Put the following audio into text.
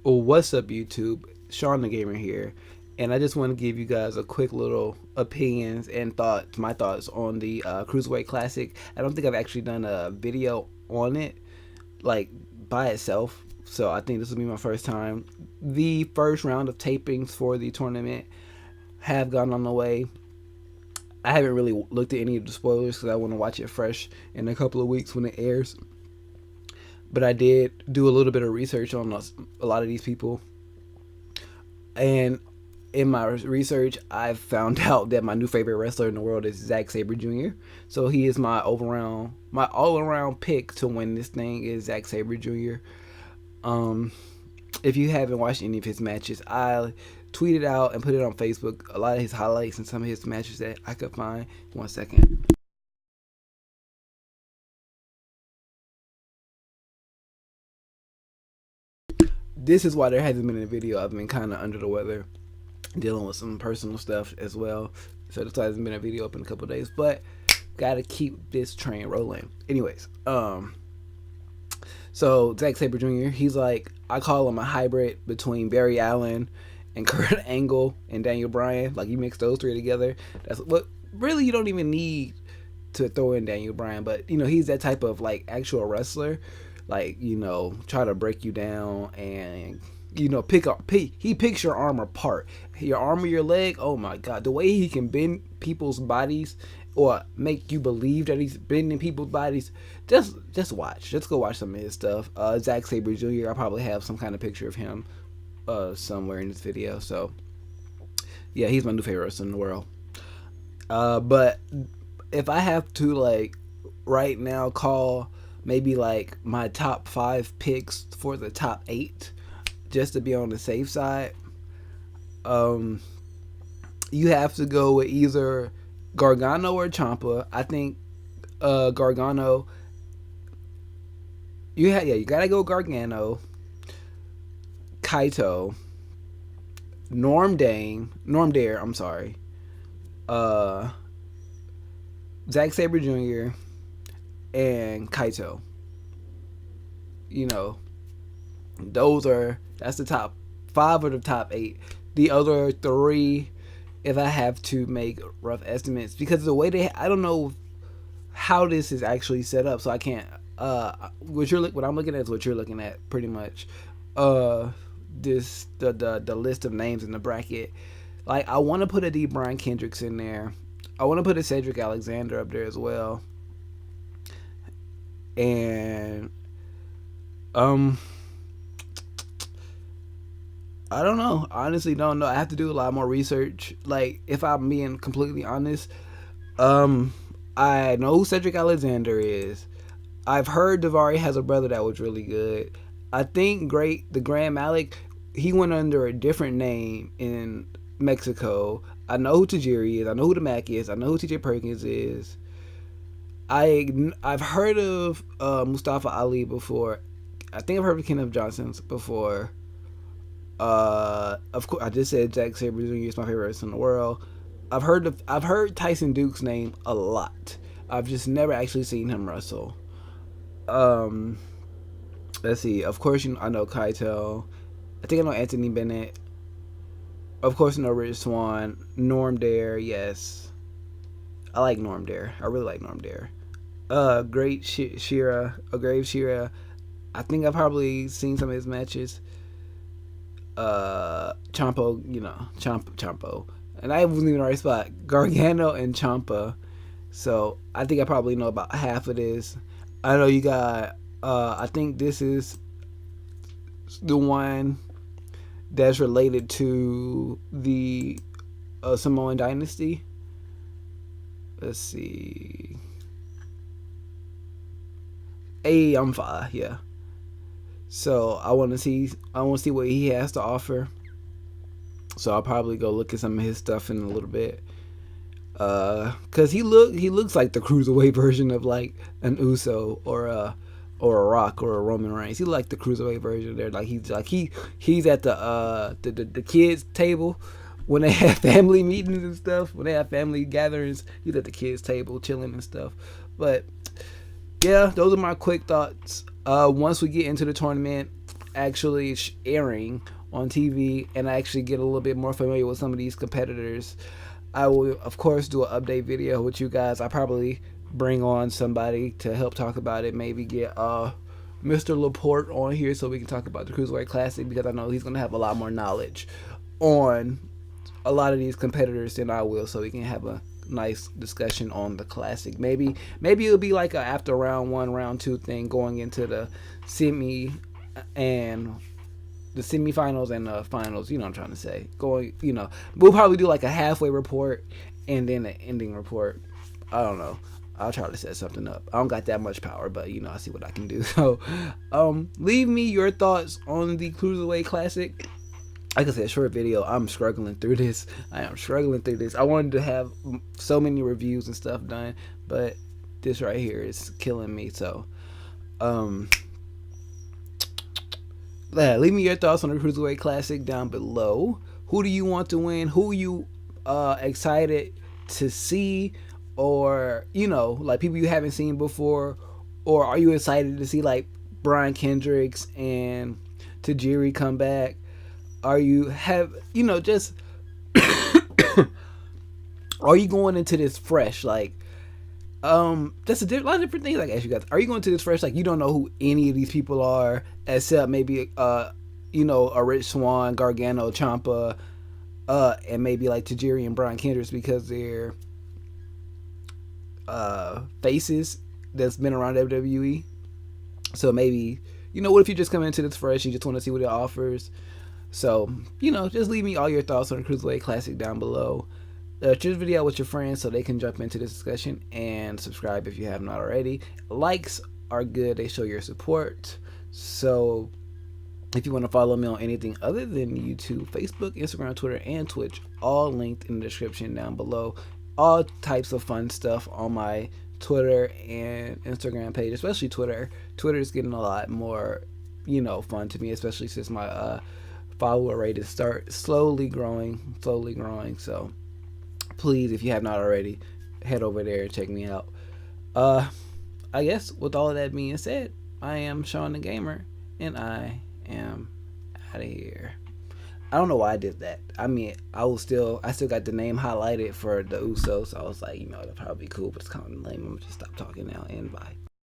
Well, what's up, YouTube? Shawn DaGamer here, and I just want to give you guys a quick little opinions and thoughts, my thoughts on the Cruiserweight Classic. I don't think I've actually done a video on it, like by itself, so I think this will be my first time. The first round of tapings for the tournament have gone on the way. I haven't really looked at any of the spoilers because I want to watch it fresh in a couple of weeks when it airs. But I did do a little bit of research on a lot of these people, and in my research, I found out that my new favorite wrestler in the world is Saber Jr. So he is my all around pick to win this thing is Saber Jr. If you haven't watched any of his matches, I tweeted out and put it on Facebook a lot of his highlights and some of his matches that I could find. 1 second. This is why there hasn't been a video. I've been kind of under the weather, dealing with some personal stuff as well. So that's why there hasn't been a video up in a couple of days. But gotta keep this train rolling. Anyways, so Saber Jr. He's like, I call him a hybrid between Barry Allen and Kurt Angle and Daniel Bryan. Like, you mix those three together. That's what really you don't even need to throw in Daniel Bryan, but he's that type of like actual wrestler, like try to break you down and he picks your arm apart, your arm or your leg. Oh my god, the way he can bend people's bodies or make you believe that he's bending people's bodies. Just go watch some of his stuff. Saber Jr. I probably have some kind of picture of him somewhere in this video. So yeah, he's my new favorite wrestler in the world. But if I have to like right now call maybe like my top 5 picks for the top 8, just to be on the safe side, you have to go with either Gargano or Ciampa. I think Gargano. You gotta go Gargano, Kaito, Norm Dare. I'm sorry. Saber Jr. and Kaito. That's the top 5 or the top 8. The other 3, if I have to make rough estimates, because the way I don't know how this is actually set up, so I can't. What I'm looking at is what you're looking at, pretty much. The list of names in the bracket. Like, I want to put a D. Brian Kendricks in there. I want to put a Cedric Alexander up there as well. And I don't know. Honestly, don't know. I have to do a lot more research. Like, if I'm being completely honest, I know who Cedric Alexander is. I've heard Daivari has a brother that was really good. I think the Grand Malik, he went under a different name in Mexico. I know who Tajiri is. I know who the Mac is. I know who TJ Perkins is. I've heard of Mustafa Ali before. I think I've heard of Kenneth Johnson before. Of course, I just said Saber Jr. is my favorite wrestler in the world. I've heard Tyson Duke's name a lot. I've just never actually seen him wrestle. Let's see. Of course, I know Kaito. I think I know Anthony Bennett. Of course, I know Rich Swann. Norm Dare, yes. I like Norm Dare. I really like Norm Dare. Grave Shira. I think I've probably seen some of his matches. Ciampa, Ciampa. And I wasn't even in the right spot. Gargano and Ciampa. So I think I probably know about half of this. I know you got, I think this is the one that's related to the Samoan Dynasty. Let's see. Amfa, yeah. So I want to see what he has to offer. So I'll probably go look at some of his stuff in a little bit. Cause he looks like the cruiserweight version of like an Uso or a Rock or a Roman Reigns. He like the cruiserweight version there. Like he's at the kids table when they have family meetings and stuff. When they have family gatherings, he's at the kids table chilling and stuff. But yeah, those are my quick thoughts. Once we get into the tournament, actually airing on TV, and I actually get a little bit more familiar with some of these competitors, I will of course do an update video with you guys. I probably bring on somebody to help talk about it. Maybe get Mr. Laporte on here so we can talk about the Cruiserweight Classic, because I know he's gonna have a lot more knowledge on a lot of these competitors than I will, so we can have a nice discussion on the Classic. Maybe it'll be like a after round 1, round 2 thing going into the semi and the semifinals and the finals. You know what I'm trying to say. We'll probably do like a halfway report and then an ending report. I don't know. I'll try to set something up. I don't got that much power, but I see what I can do. So, leave me your thoughts on the Cruiserweight Classic. Like I said, short video. I'm struggling through this. I wanted to have so many reviews and stuff done, but this right here is killing me. So, leave me your thoughts on the Cruiserweight Classic down below. Who do you want to win? Who are you excited to see? Or, like people you haven't seen before? Or are you excited to see like Brian Kendricks and Tajiri come back? Are you just are you going into this fresh? Like, that's a lot of different things I can ask you guys. Are you going to this fresh, like you don't know who any of these people are, except maybe a Rich Swann, Gargano, Ciampa, and maybe like Tajiri and Brian Kendricks, because they're faces that's been around WWE. So maybe, what if you just come into this fresh, you just want to see what it offers? So, just leave me all your thoughts on the Cruiserweight Classic down below. Share this video with your friends so they can jump into this discussion, and subscribe if you have not already. Likes are good, they show your support. So if you want to follow me on anything other than YouTube, Facebook, Instagram, Twitter, and Twitch, all linked in the description down below. All types of fun stuff on my Twitter and Instagram page, especially Twitter. Twitter is getting a lot more, fun to me, especially since my follower rate is slowly growing. So please, if you have not already, head over there and check me out. I guess with all of that being said, I am Shawn DaGamer, and I am out of here. I don't know why I did that. I mean, I still got the name highlighted for the Usos, so I was like, that'd probably be cool, but it's kind of lame. I'm gonna just stop talking now, and bye.